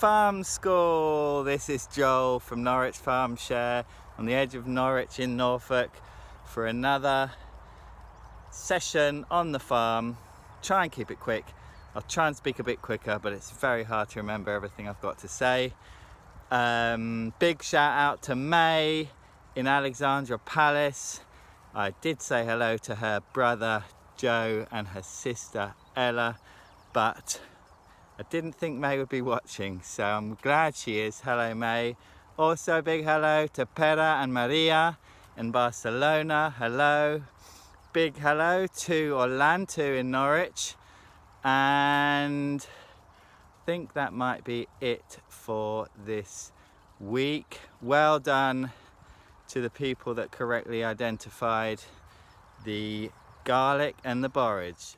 Farm School. This is Joel from Norwich Farmshare on the edge of Norwich in Norfolk for another session on the farm. Try and keep it quick. I'll try and speak a bit quicker, but it's very hard to remember everything I've got to say. Big shout out to May in Alexandra Palace. I did say hello to her brother Joe and her sister Ella, but I didn't think May would be watching, so I'm glad she is. Hello May. Also a big hello to Pera and Maria in Barcelona. Hello. Big hello to Orlando in Norwich. And I think that might be it for this week. Well done to the people that correctly identified the garlic and the borage.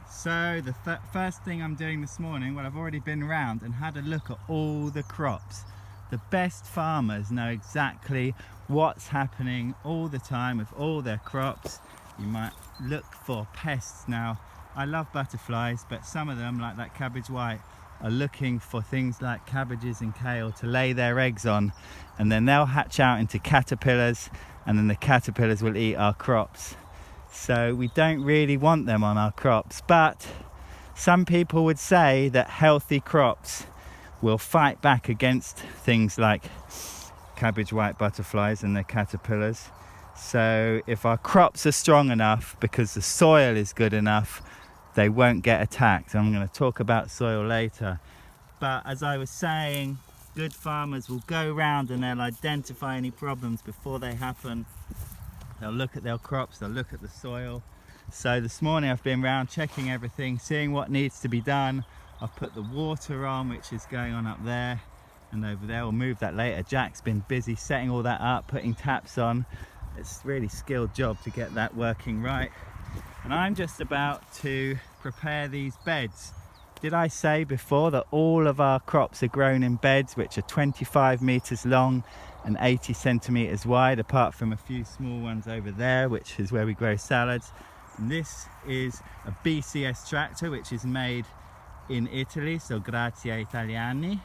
So the first thing I'm doing this morning, well, I've already been around and had a look at all the crops. The best farmers know exactly what's happening all the time with all their crops. You might look for pests. Now, I love butterflies, but some of them, like that cabbage white, are looking for things like cabbages and kale to lay their eggs on, and then they'll hatch out into caterpillars, and then the caterpillars will eat our crops. So we don't really want them on our crops, but some people would say that healthy crops will fight back against things like cabbage white butterflies and their caterpillars. So if our crops are strong enough, because the soil is good enough, they won't get attacked. I'm going to talk about soil later. But as I was saying, good farmers will go around and they'll identify any problems before they happen. They'll look at their crops, they'll look at the soil. So this morning I've been around checking everything, seeing what needs to be done. I've put the water on, which is going on up there and over there. We'll move that later. Jack's been busy setting all that up, putting taps on. It's a really skilled job to get that working right. And I'm just about to prepare these beds. Did I say before that all of our crops are grown in beds which are 25 meters long and 80 centimeters wide, apart from a few small ones over there, which is where we grow salads. And this is a BCS tractor, which is made in Italy, so grazie Italiani.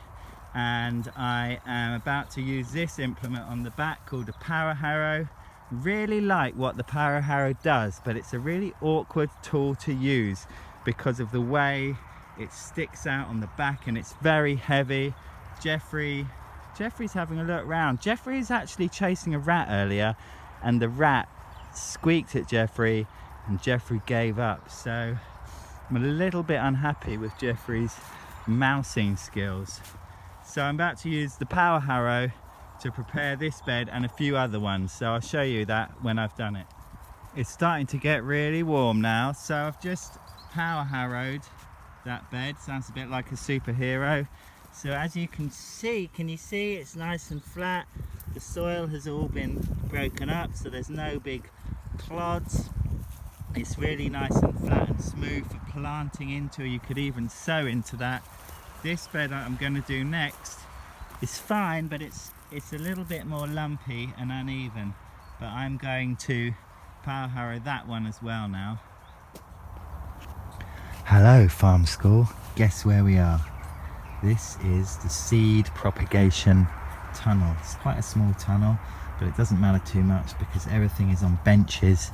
And I am about to use this implement on the back called a power harrow. Really like what the power harrow does, but it's a really awkward tool to use because of the way it sticks out on the back, and it's very heavy. Jeffrey's having a look around. Jeffrey's actually chasing a rat earlier, and the rat squeaked at Jeffrey and Jeffrey gave up. So I'm a little bit unhappy with Jeffrey's mousing skills. So I'm about to use the power harrow to prepare this bed and a few other ones. So I'll show you that when I've done it. It's starting to get really warm now, so I've just power harrowed that bed. Sounds a bit like a superhero. So as you can see, it's nice and flat. The soil has all been broken up, so there's no big clods. It's really nice and flat and smooth for planting into. You could even sow into that. This bed I'm going to do next is fine, but it's a little bit more lumpy and uneven. But I'm going to power harrow that one as well now. Hello Farm School, guess where we are? This is the seed propagation tunnel. It's quite a small tunnel, but it doesn't matter too much because everything is on benches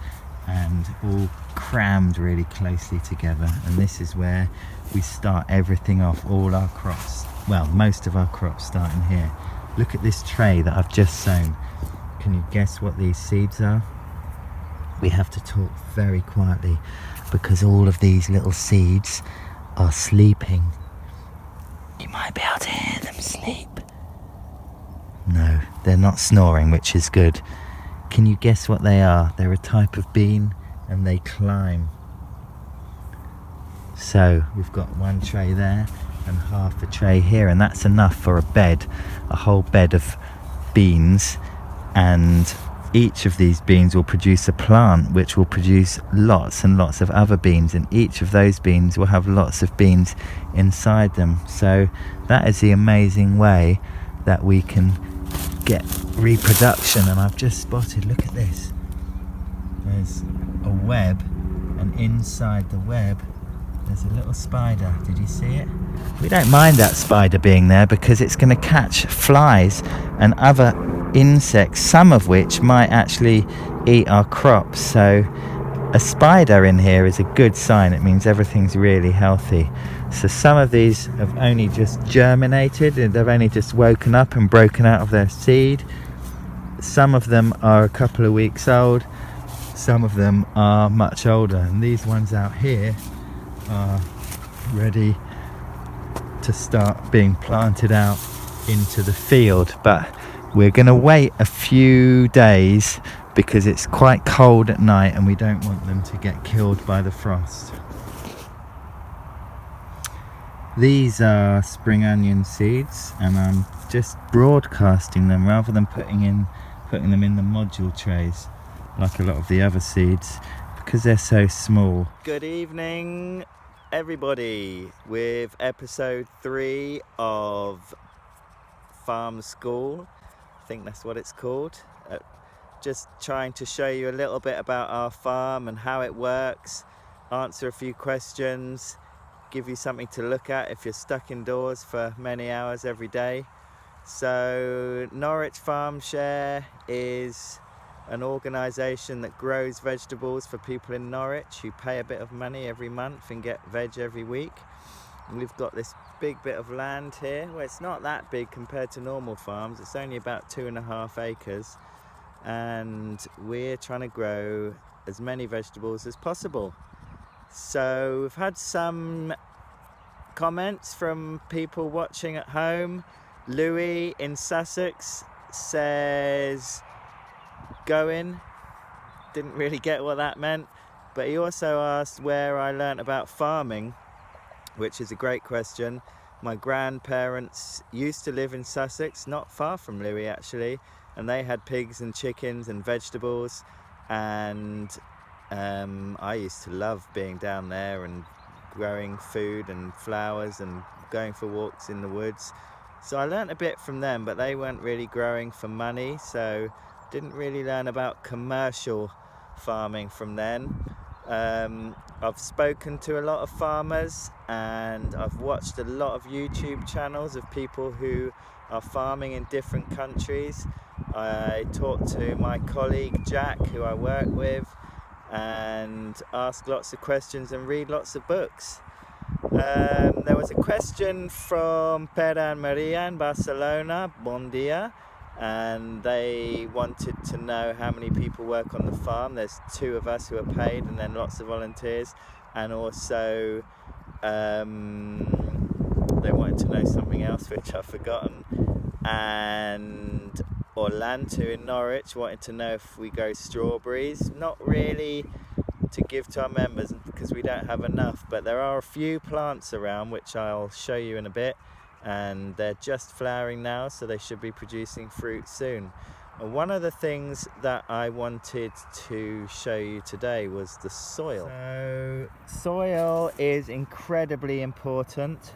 and all crammed really closely together. And this is where we start everything off, all our crops. Well, most of our crops start in here. Look at this tray that I've just sown. Can you guess what these seeds are? We have to talk very quietly because all of these little seeds are sleeping. You might be able to hear them sleep. No, they're not snoring, which is good. Can you guess what they are? They're a type of bean and they climb. So we've got one tray there and half a tray here, and that's enough for a bed, a whole bed of beans. And each of these beans will produce a plant which will produce lots and lots of other beans, and each of those beans will have lots of beans inside them. So that is the amazing way that we can get reproduction. And I've just spotted, look at this, there's a web, and inside the web there's a little spider. Did you see it? We don't mind that spider being there because it's going to catch flies and other insects, some of which might actually eat our crops. So a spider in here is a good sign. It means everything's really healthy. So some of these have only just germinated, and they've only just woken up and broken out of their seed. Some of them are a couple of weeks old, some of them are much older, and these ones out here are ready to start being planted out into the field. But we're going to wait a few days because it's quite cold at night and we don't want them to get killed by the frost. These are spring onion seeds, and I'm just broadcasting them rather than putting them in the module trays like a lot of the other seeds, because they're so small. Good evening everybody, with episode 3 of Farm School, I think that's what it's called. Just trying to show you a little bit about our farm and how it works, answer a few questions, give you something to look at if you're stuck indoors for many hours every day. So Norwich Farmshare is an organisation that grows vegetables for people in Norwich who pay a bit of money every month and get veg every week. And we've got this big bit of land here. Well, it's not that big compared to normal farms. It's only about 2.5 acres. And we're trying to grow as many vegetables as possible. So we've had some comments from people watching at home. Louis in Sussex says going. Didn't really get what that meant, but he also asked where I learnt about farming, which is a great question. My grandparents used to live in Sussex, not far from Louis actually, and they had pigs and chickens and vegetables, and I used to love being down there and growing food and flowers and going for walks in the woods. So I learnt a bit from them, but they weren't really growing for money, so didn't really learn about commercial farming from then. I've spoken to a lot of farmers, and I've watched a lot of YouTube channels of people who are farming in different countries. I talked to my colleague Jack, who I work with, and ask lots of questions and read lots of books. There was a question from Pera and Maria in Barcelona, bon dia, and they wanted to know how many people work on the farm. There's 2 of us who are paid, and then lots of volunteers, and also they wanted to know something else which I've forgotten. And Orlando in Norwich wanted to know if we grow strawberries. Not really to give to our members because we don't have enough, but there are a few plants around which I'll show you in a bit, and they're just flowering now, so they should be producing fruit soon. And one of the things that I wanted to show you today was the soil. So soil is incredibly important.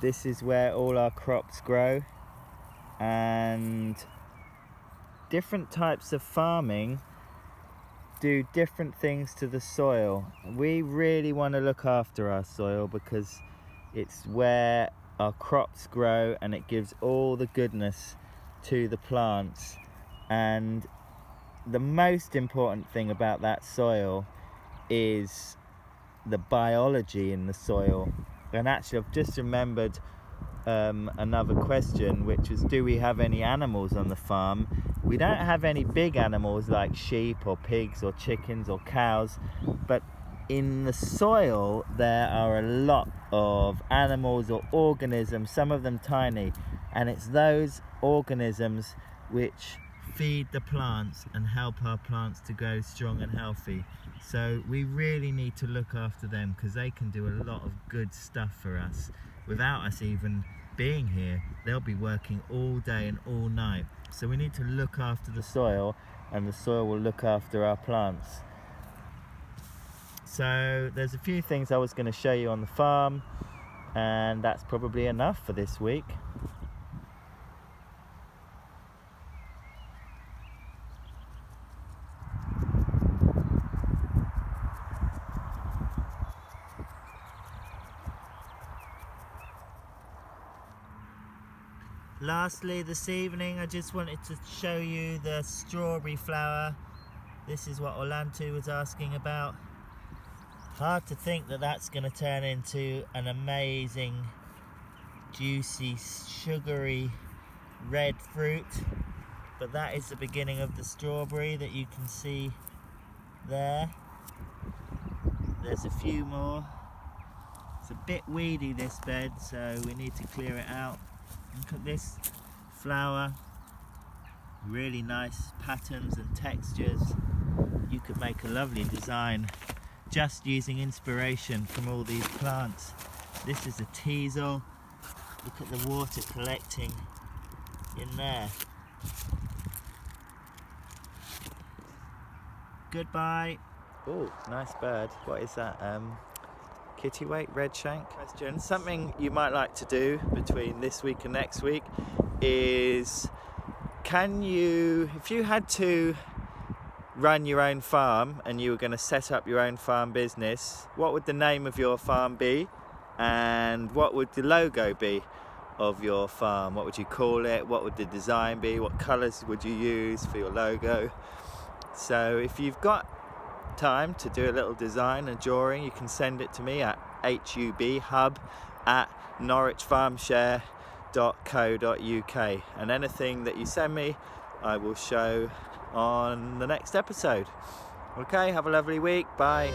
This is where all our crops grow, and different types of farming do different things to the soil. We really want to look after our soil because it's where our crops grow, and it gives all the goodness to the plants. And the most important thing about that soil is the biology in the soil. And actually I've just remembered another question, which was, do we have any animals on the farm? We don't have any big animals like sheep or pigs or chickens or cows, but in the soil there are a lot of animals or organisms, some of them tiny, and it's those organisms which feed the plants and help our plants to grow strong and healthy. So we really need to look after them because they can do a lot of good stuff for us without us even being here. They'll be working all day and all night. So we need to look after the soil, and the soil will look after our plants. So there's a few things I was going to show you on the farm, and that's probably enough for this week. Lastly, this evening I just wanted to show you the strawberry flower. This is what Orlando was asking about. Hard to think that that's going to turn into an amazing, juicy, sugary red fruit. But that is the beginning of the strawberry that you can see there. There's a few more. It's a bit weedy, this bed, so we need to clear it out. Look at this flower. Really nice patterns and textures. You could make a lovely design just using inspiration from all these plants. This is a teasel. Look at the water collecting in there. Goodbye. Oh, nice bird. What is that? Kittiwake, redshank? Question. Something you might like to do between this week and next week is, can you, if you had to run your own farm and you were going to set up your own farm business, what would the name of your farm be, and what would the logo be of your farm? What would you call it? What would the design be? What colours would you use for your logo? So if you've got time to do a little design, a drawing, you can send it to me at hub@norwichfarmshare.co.uk, and anything that you send me I will show on the next episode. Okay, have a lovely week. Bye.